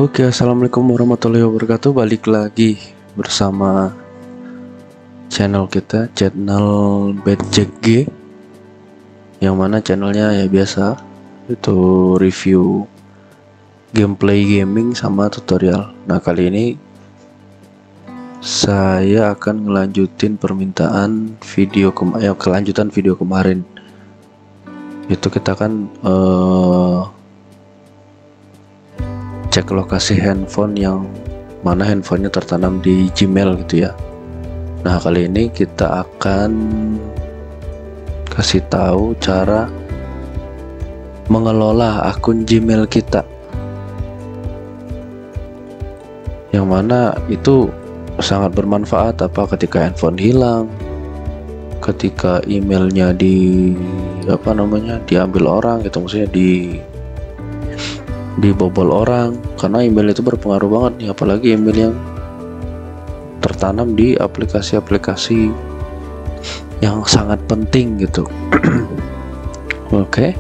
Oke, assalamualaikum warahmatullahi wabarakatuh. Balik lagi bersama channel kita, channel BetJG, yang mana channelnya ya biasa itu review gameplay gaming sama tutorial. Nah, kali ini saya akan ngelanjutin permintaan video kelanjutan video kemarin. Itu kita kan cek lokasi handphone yang mana handphonenya tertanam di Gmail gitu ya. Nah, kali ini kita akan kasih tahu cara mengelola akun Gmail kita, yang mana itu sangat bermanfaat ketika handphone hilang, ketika emailnya diambil orang gitu, maksudnya dibobol orang, karena email itu berpengaruh banget nih, apalagi email yang tertanam di aplikasi-aplikasi yang sangat penting gitu. Oke.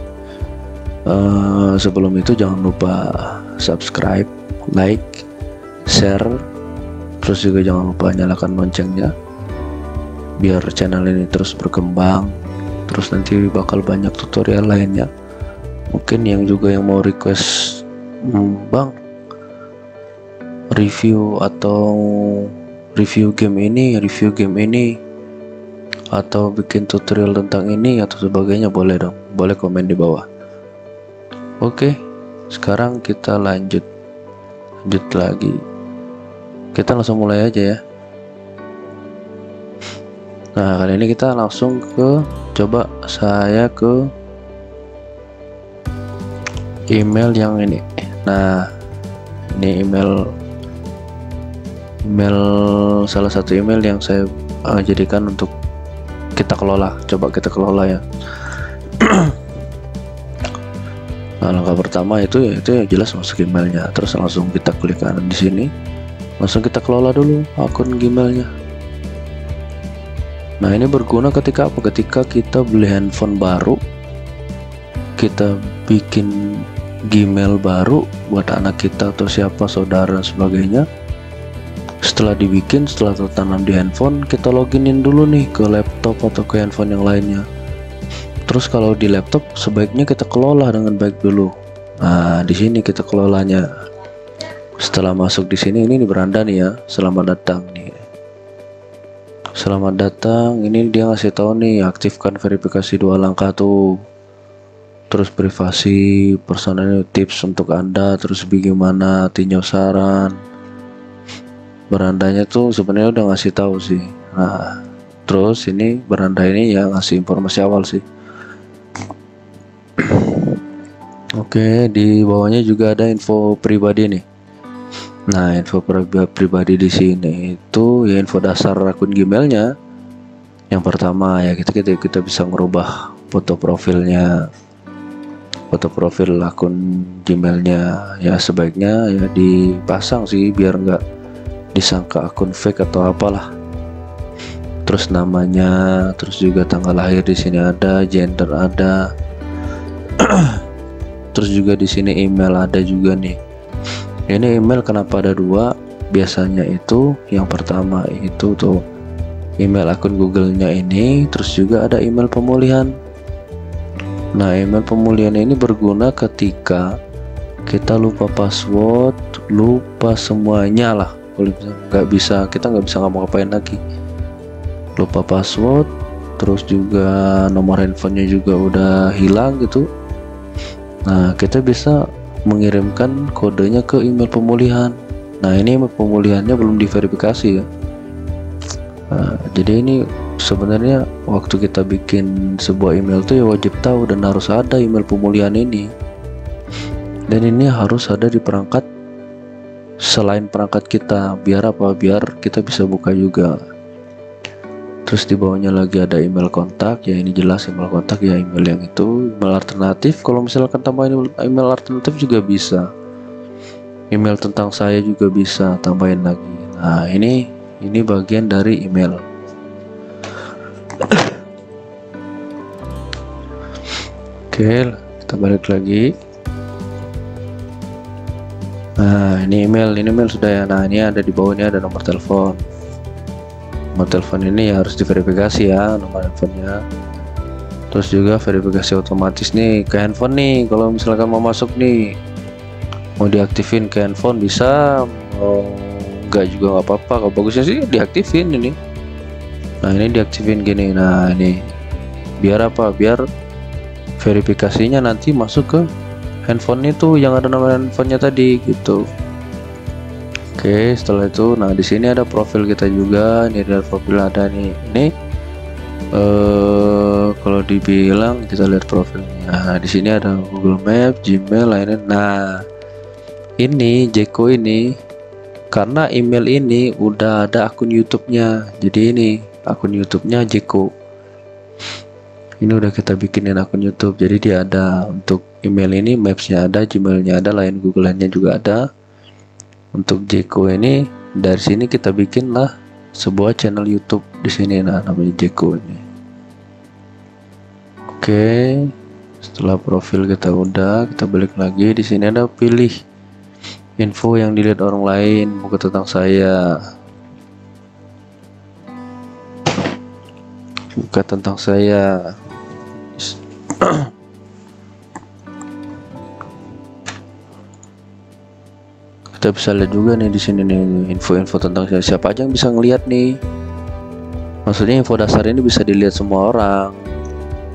Sebelum itu jangan lupa subscribe, like, share, terus juga jangan lupa nyalakan loncengnya biar channel ini terus berkembang. Terus nanti bakal banyak tutorial lainnya. Mungkin yang mau request, Bang, review game ini atau bikin tutorial tentang ini atau sebagainya, boleh dong, boleh komen di bawah. Oke, sekarang kita lanjut lagi. Kita langsung mulai aja ya. Nah, kali ini kita langsung saya ke email yang ini. Nah, ini email salah satu email yang saya jadikan untuk kita kelola. Coba kita kelola ya. Nah, langkah pertama itu ya jelas masuk emailnya, terus langsung kita klik kanan di sini, langsung kita kelola dulu akun Gmailnya. Nah, ini berguna ketika kita beli handphone baru, kita bikin Gmail baru buat anak kita atau siapa, saudara, sebagainya. Setelah tertanam di handphone, kita loginin dulu nih ke laptop atau ke handphone yang lainnya. Terus kalau di laptop sebaiknya kita kelola dengan baik dulu. Nah, di sini kita kelolanya. Setelah masuk di sini, ini beranda nih ya, selamat datang nih. Selamat datang, ini dia ngasih tahu nih, aktifkan verifikasi 2 langkah tuh. Terus privasi, personal tips untuk Anda, terus bagaimana, tinjau saran. Berandanya tuh sebenarnya udah ngasih tahu sih. Nah, terus ini beranda ini ya ngasih informasi awal sih. Oke, di bawahnya juga ada info pribadi nih. Nah, info pribadi di sini itu ya info dasar akun Gmailnya. Yang pertama ya kita bisa merubah foto profil akun Gmailnya ya, sebaiknya ya dipasang sih biar nggak disangka akun fake atau apalah. Terus namanya, terus juga tanggal lahir di sini ada, gender ada. Terus juga di sini email ada juga nih. Ini email kenapa ada 2? Biasanya itu yang pertama itu tuh email akun Google-nya ini, terus juga ada email pemulihan. Nah, email pemulihan ini berguna ketika kita lupa password, lupa semuanya lah. Kita nggak bisa ngapa-ngapain lagi. Lupa password, terus juga nomor handphonenya juga udah hilang gitu. Nah, kita bisa mengirimkan kodenya ke email pemulihan. Nah, ini email pemulihannya belum diverifikasi ya. Nah, jadi ini sebenarnya waktu kita bikin sebuah email tuh ya wajib tahu dan harus ada email pemulihan ini. Dan ini harus ada di perangkat selain perangkat kita, biar kita bisa buka juga. Terus di bawahnya lagi ada email kontak, ya ini jelas email kontak ya, email yang itu. Email alternatif, kalau misalkan tambahin email alternatif juga bisa. Email tentang saya juga bisa tambahin lagi. Nah, ini bagian dari email. Oke, kita balik lagi. Nah, ini email sudah ya. Nah, ini ada di bawah, ini ada nomor telepon. Nomor telepon ini harus diverifikasi ya nomor handphonenya. Terus juga verifikasi otomatis nih ke handphone nih. Kalau misalkan mau masuk nih, mau diaktifin ke handphone bisa, mau enggak juga nggak apa-apa. Kalau bagusnya sih diaktifin ini. Nah, ini diaktifin gini. Nah, ini biar apa? Biar verifikasinya nanti masuk ke handphone itu yang ada nomor handphonenya tadi gitu. Oke, setelah itu, nah di sini ada profil kita juga. Ini ada profil, ada nih. Ini kalau dibilang kita lihat profilnya. Nah, di sini ada Google Maps, Gmail, lainnya. Nah, ini Jeko ini karena email ini udah ada akun YouTube-nya. Jadi ini akun YouTube-nya Jeko. Ini udah kita bikinin akun YouTube. Jadi dia ada untuk email ini, Maps-nya ada, Gmail-nya ada, lain Google-nya juga ada. Untuk Jeko ini dari sini kita bikinlah sebuah channel YouTube di sini. Nah, namanya Jeko ini. Oke, setelah profil kita udah, kita balik lagi. Di sini ada pilih info yang dilihat orang lain, bukan tentang saya. Bukan tentang saya. Kita bisa lihat juga nih di sini nih info-info tentang siapa aja yang bisa ngelihat nih. Maksudnya info dasar ini bisa dilihat semua orang.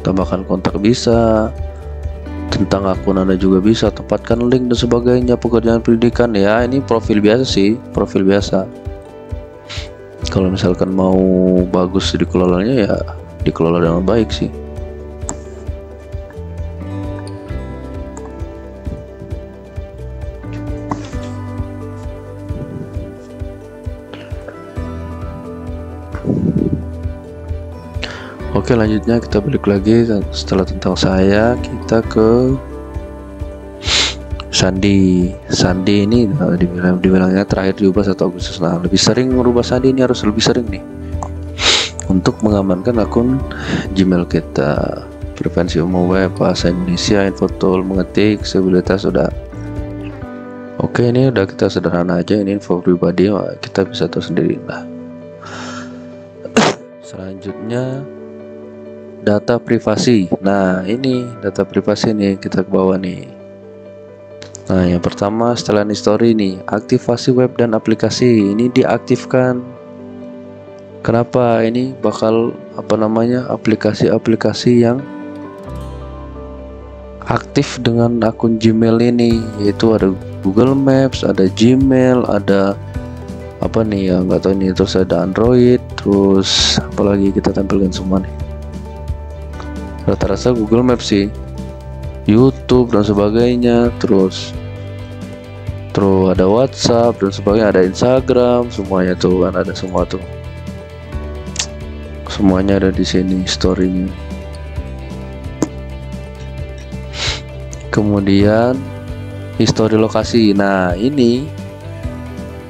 Tambahkan kontak bisa, tentang akun Anda juga bisa, tempatkan link dan sebagainya, pekerjaan pendidikan ya. Ini profil biasa sih, profil biasa. Kalau misalkan mau bagus dikelolanya ya dikelola dengan baik sih. Oke, lanjutnya kita balik lagi. Setelah tentang saya, kita ke Sandi. Sandi ini dibilangnya terakhir diubah 1 Agustus. Nah, lebih sering merubah Sandi ini, harus lebih sering nih untuk mengamankan akun Gmail kita. Preferensi umum web, bahasa Indonesia, info tool, mengetik, stabilitas sudah. Oke, ini udah kita sederhana aja. Ini info pribadi, kita bisa tahu sendiri lah. Selanjutnya data privasi. Nah, ini data privasi nih, kita ke bawah nih. Nah, yang pertama setelah history nih, aktivasi web dan aplikasi ini diaktifkan. Kenapa? Ini bakal aplikasi-aplikasi yang aktif dengan akun Gmail ini, yaitu ada Google Maps, ada Gmail, ada apa nih ya, nggak tahu ini. Terus ada Android, terus apalagi kita tampilkan semua nih. Rata-rata Google Maps sih, YouTube dan sebagainya, terus ada WhatsApp dan sebagainya, ada Instagram, semuanya tuh kan ada semua tuh. Semuanya ada di sini story-nya. Kemudian histori lokasi. Nah, ini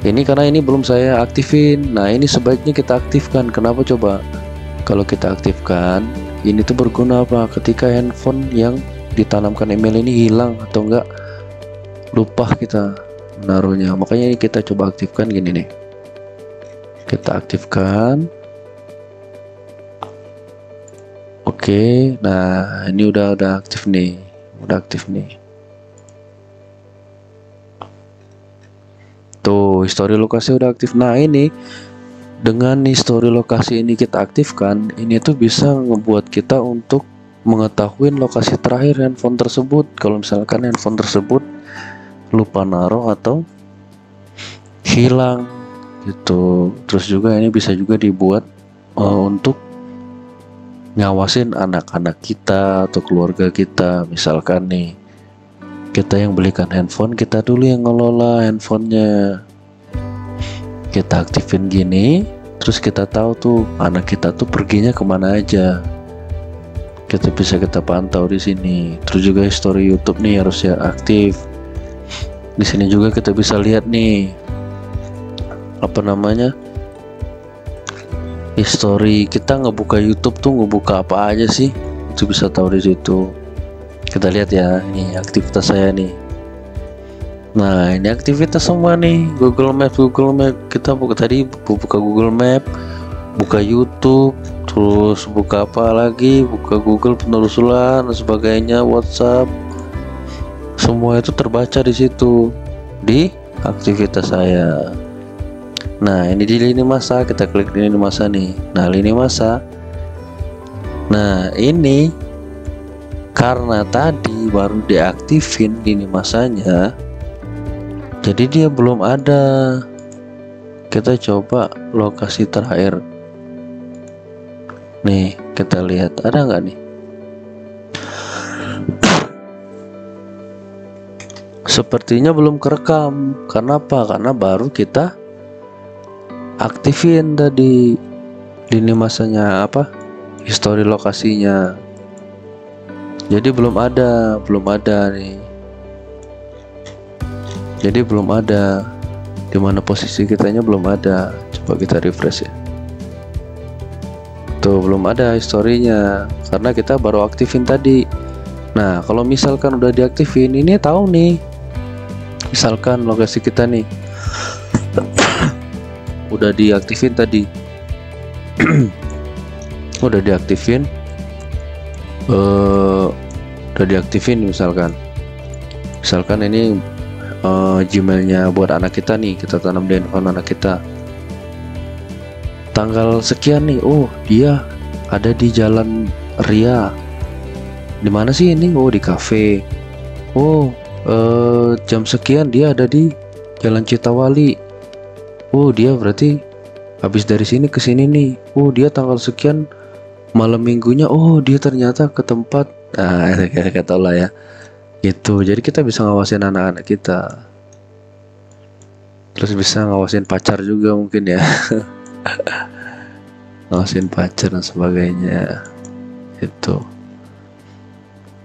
karena ini belum saya aktifin. Nah, ini sebaiknya kita aktifkan. Kenapa coba? Kalau kita aktifkan, ini tuh berguna apa? Ketika handphone yang ditanamkan email ini hilang atau enggak, lupa kita menaruhnya. Makanya ini kita coba aktifkan gini nih. Kita aktifkan. Oke, nah ini udah aktif nih. Udah aktif nih. Tuh, histori lokasi udah aktif. Nah, ini dengan histori lokasi ini kita aktifkan, ini tuh bisa ngebuat kita untuk mengetahui lokasi terakhir handphone tersebut. Kalau misalkan handphone tersebut lupa naruh atau hilang gitu. Terus juga ini bisa juga dibuat untuk ngawasin anak-anak kita atau keluarga kita. Misalkan nih, kita yang belikan handphone, kita dulu yang ngelola handphonenya. Kita aktifin gini, terus kita tahu tuh anak kita tuh perginya kemana aja. Kita bisa pantau di sini. Terus juga history YouTube nih harus ya aktif. Di sini juga kita bisa lihat nih history kita ngebuka YouTube tuh ngebuka apa aja sih, itu bisa tahu di situ. Kita lihat ya, ini aktivitas saya nih. Nah, ini aktivitas semua nih. Google Map. Kita buka Google Map, buka YouTube, terus buka apa lagi, buka Google penelusuran dan sebagainya, WhatsApp. Semua itu terbaca di situ di aktivitas saya. Nah, ini di lini masa, kita klik di lini masa nih. Nah, lini masa. Nah, ini karena tadi baru diaktifin lini masanya, jadi dia belum ada. Kita coba lokasi terakhir. Nih, kita lihat ada nggak nih? Sepertinya belum kerekam. Karena apa? Karena baru kita aktifin tadi lini masanya, histori lokasinya. Jadi belum ada nih. Jadi belum ada. Dimana posisi kitanya belum ada. Coba kita refresh ya. Tuh, belum ada historinya karena kita baru aktifin tadi. Nah, kalau misalkan udah diaktifin, ini tahu nih. Misalkan lokasi kita nih udah diaktifin tadi. udah diaktifin misalkan ini Gmailnya buat anak kita nih, kita tanam di handphone anak kita. Tanggal sekian nih, oh dia ada di Jalan Ria. Di mana sih ini? Oh, di kafe. Oh, jam sekian dia ada di Jalan Citawali. Oh, dia berarti habis dari sini ke sini nih. Oh, dia tanggal sekian malam minggunya. Oh, dia ternyata ke tempat. Nah, kayak tau lah ya. Gitu. Jadi kita bisa ngawasin anak-anak kita. Terus bisa ngawasin pacar juga mungkin ya. Ngawasin pacar dan sebagainya. Itu.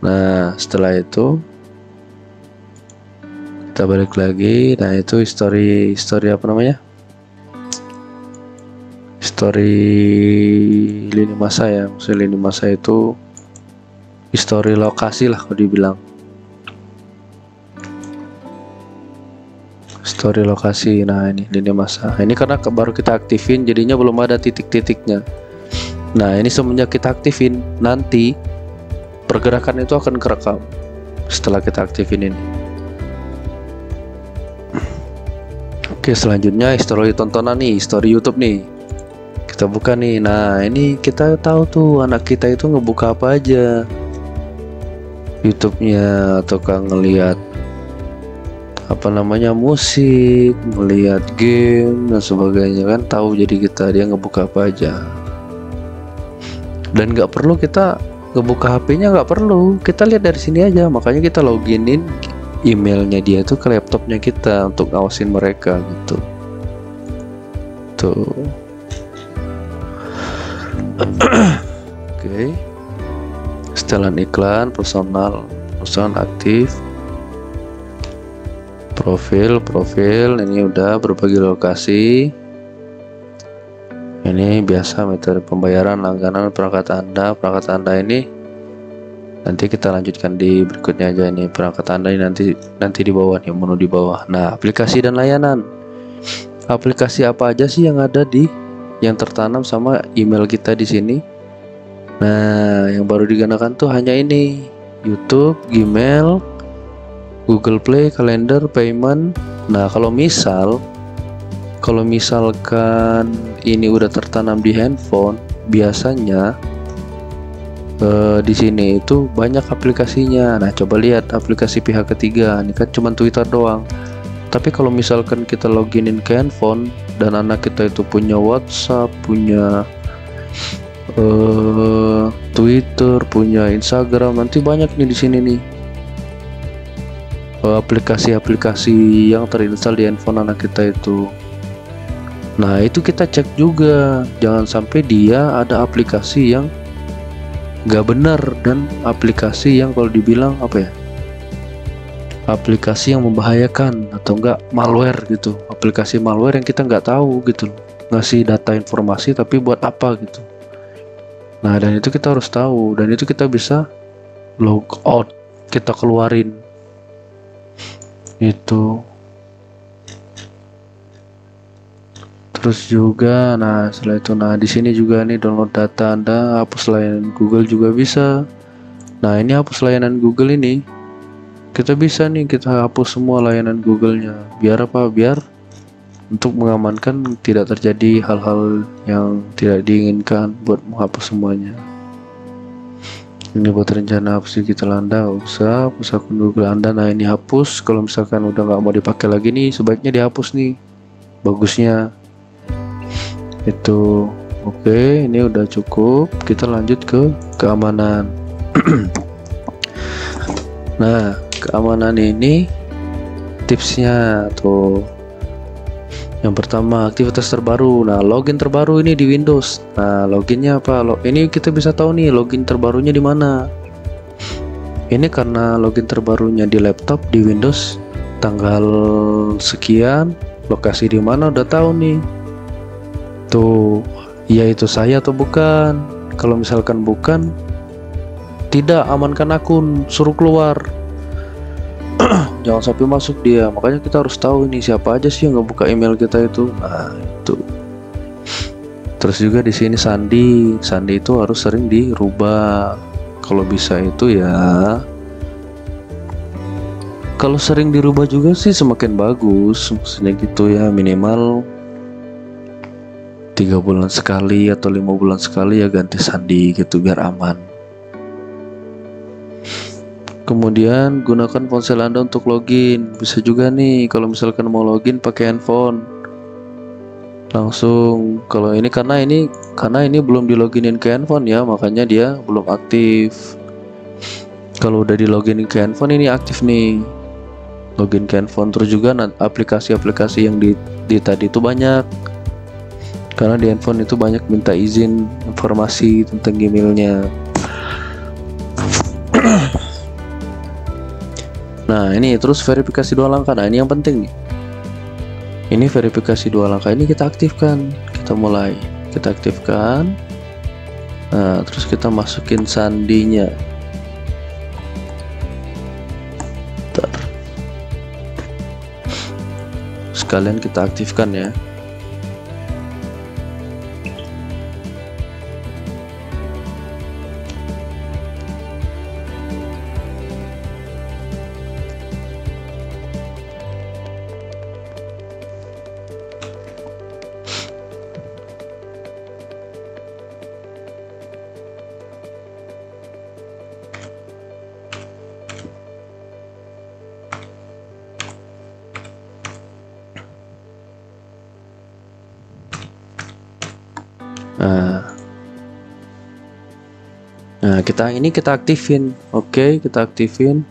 Nah, setelah itu kita balik lagi. Nah, itu story apa namanya? Story lini masa ya. Maksudnya lini masa itu histori lokasi lah kalau dibilang. Story lokasi. Nah, ini lini masa. Ini karena baru kita aktifin, jadinya belum ada titik-titiknya. Nah, ini semenjak kita aktifin, nanti pergerakan itu akan kerekam setelah kita aktifin ini. Oke, selanjutnya histori tontonan nih, histori YouTube nih. Kita buka nih. Nah, ini kita tahu tuh anak kita itu ngebuka apa aja YouTube-nya, ataukah ngelihat musik, melihat game dan sebagainya, kan tahu. Jadi dia ngebuka apa aja, dan nggak perlu kita ngebuka HP-nya, nggak perlu, kita lihat dari sini aja. Makanya kita loginin emailnya dia tuh ke laptopnya kita untuk ngawasin mereka gitu. Tuh. Oke. Setelan iklan, personal aktif. Profil ini udah berbagi lokasi. Ini biasa metode pembayaran, langganan, perangkat Anda ini nanti kita lanjutkan di berikutnya aja. Ini perangkat Anda ini nanti di bawah nih, menu di bawah. Nah, aplikasi dan layanan. Aplikasi apa aja sih yang ada yang tertanam sama email kita di sini? Nah, yang baru digunakan tuh hanya ini, YouTube, Gmail, Google Play, kalender, payment. Nah, kalau misalkan ini udah tertanam di handphone, biasanya di sini itu banyak aplikasinya. Nah, coba lihat aplikasi pihak ketiga. Ini kan cuma Twitter doang. Tapi kalau misalkan kita loginin ke handphone dan anak kita itu punya WhatsApp, punya Twitter, punya Instagram, nanti banyak nih di sini nih aplikasi-aplikasi yang terinstall di handphone anak kita itu. Nah, itu kita cek juga, jangan sampai dia ada aplikasi yang nggak benar dan aplikasi yang kalau dibilang aplikasi yang membahayakan atau enggak malware gitu. Aplikasi malware yang kita nggak tahu gitu, ngasih data informasi tapi buat apa gitu. Nah, dan itu kita harus tahu, dan itu kita bisa log out, kita keluarin. itu. Terus juga, nah setelah itu, nah di sini juga nih download data Anda, hapus layanan Google juga bisa. Nah ini hapus layanan Google ini, kita bisa nih kita hapus semua layanan Google-nya. Biar apa? Biar untuk mengamankan tidak terjadi hal-hal yang tidak diinginkan buat menghapus semuanya. Ini buat rencana hapus digital Anda, usah hapus akun Google Anda. Nah ini hapus, kalau misalkan udah nggak mau dipakai lagi nih, sebaiknya dihapus nih, bagusnya itu. Oke, ini udah cukup, kita lanjut ke keamanan. Nah keamanan ini tipsnya tuh, yang pertama aktivitas terbaru. Nah login terbaru ini di Windows. Nah loginnya apa? Ini kita bisa tahu nih login terbarunya di mana. Ini karena login terbarunya di laptop di Windows, tanggal sekian, lokasi di mana udah tahu nih. Tuh, ya itu saya atau bukan. Kalau misalkan bukan, tidak, amankan akun, suruh keluar. Jangan sampai masuk dia. Makanya kita harus tahu ini siapa aja sih yang nggak buka email kita itu. Nah itu. Terus juga di sini sandi itu harus sering dirubah. Kalau bisa itu ya. Kalau sering dirubah juga sih semakin bagus. Maksudnya gitu ya, minimal 3 bulan sekali atau 5 bulan sekali ya ganti sandi gitu biar aman. Kemudian gunakan ponsel Anda untuk login. Bisa juga nih kalau misalkan mau login pakai handphone. Langsung kalau ini karena ini belum di loginin ke handphone ya, makanya dia belum aktif. Kalau udah di loginin ke handphone ini aktif nih. Login ke handphone. Terus juga aplikasi-aplikasi yang di tadi itu banyak. Karena di handphone itu banyak minta izin informasi tentang emailnya. Nah ini terus verifikasi 2 langkah. Nah ini yang penting nih. Ini verifikasi 2 langkah ini kita aktifkan. Kita mulai, kita aktifkan. Nah terus kita masukin sandinya. Bentar. Sekalian kita aktifkan ya. Nah kita aktifin. Oke, kita aktifin.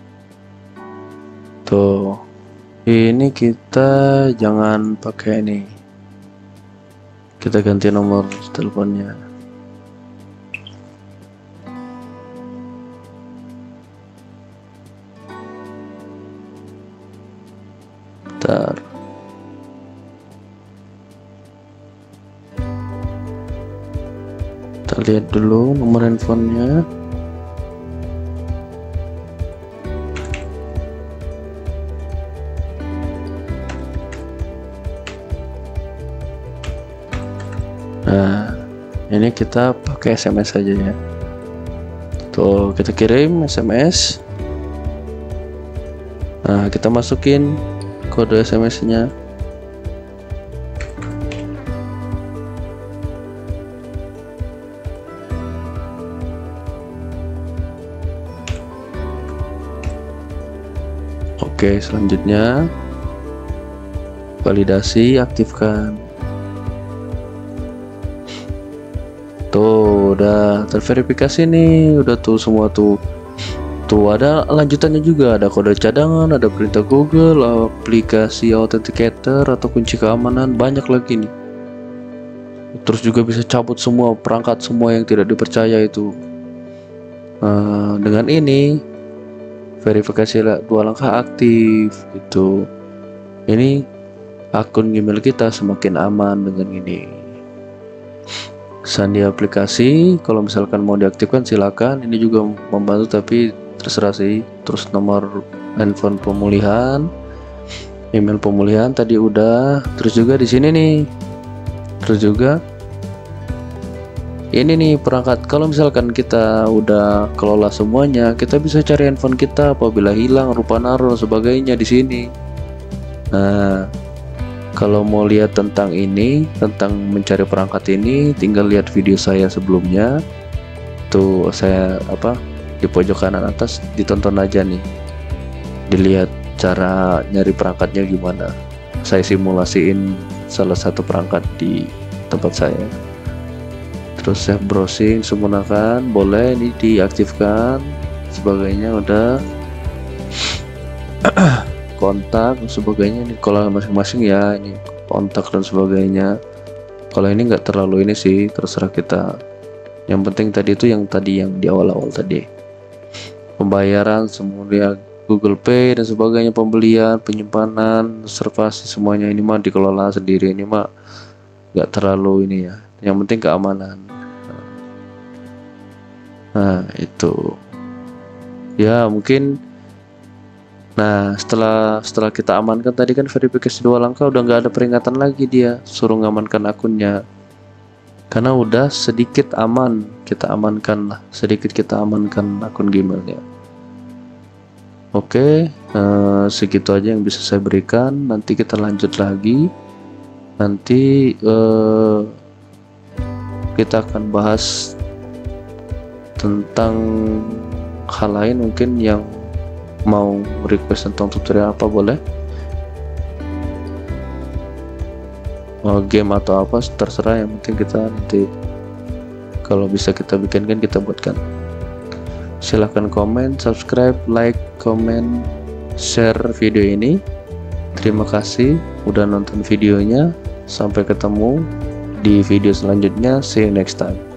Tuh. Ini kita jangan pakai ini. Kita ganti nomor teleponnya. Bentar. Kita lihat dulu nomor handphonenya. Nah ini kita pakai SMS saja ya. Tuh kita kirim SMS. Nah kita masukin kode SMS-nya. Oke, selanjutnya validasi, aktifkan. Tuh udah terverifikasi nih, udah tuh semua tuh. Tuh ada lanjutannya juga, ada kode cadangan, ada perintah Google, aplikasi authenticator atau kunci keamanan, banyak lagi nih. Terus juga bisa cabut semua perangkat semua yang tidak dipercaya itu. Dengan ini verifikasi 2 langkah aktif gitu. Ini akun email kita semakin aman dengan ini. Sandi aplikasi kalau misalkan mau diaktifkan silakan, ini juga membantu tapi terserah sih. Terus nomor handphone pemulihan, email pemulihan tadi udah. Terus juga di sini nih, terus juga ini nih perangkat. Kalau misalkan kita udah kelola semuanya, kita bisa cari handphone kita apabila hilang, lupa naruh sebagainya di sini. Nah, kalau mau lihat tentang ini, tentang mencari perangkat ini, tinggal lihat video saya sebelumnya. Tuh saya di pojok kanan atas, ditonton aja nih. Dilihat cara nyari perangkatnya gimana. Saya simulasiin salah satu perangkat di tempat saya. Terus saya browsing menggunakan, boleh ini diaktifkan sebagainya udah. Kontak dan sebagainya ini kalau masing-masing ya, ini kontak dan sebagainya. Kalau ini nggak terlalu ini sih, terserah kita. Yang penting tadi itu yang di awal-awal tadi, pembayaran semuanya Google Pay dan sebagainya, pembelian, penyimpanan, reservasi, semuanya ini mah dikelola sendiri. Ini mah nggak terlalu ini ya, yang penting keamanan. Nah itu ya mungkin. Nah setelah kita amankan tadi kan verifikasi 2 langkah, udah nggak ada peringatan lagi, dia suruh ngamankan akunnya karena udah sedikit aman. Kita amankan lah sedikit, kita amankan akun Gmailnya. Oke, segitu aja yang bisa saya berikan. Nanti kita lanjut lagi. Nanti kita akan bahas tentang hal lain, mungkin yang mau request tentang tutorial apa boleh, game atau apa terserah, yang penting kita nanti kalau bisa kita bikinkan, kita buatkan. Silahkan komen, subscribe, like, komen, share video ini. Terima kasih udah nonton videonya. Sampai ketemu di video selanjutnya. See you next time.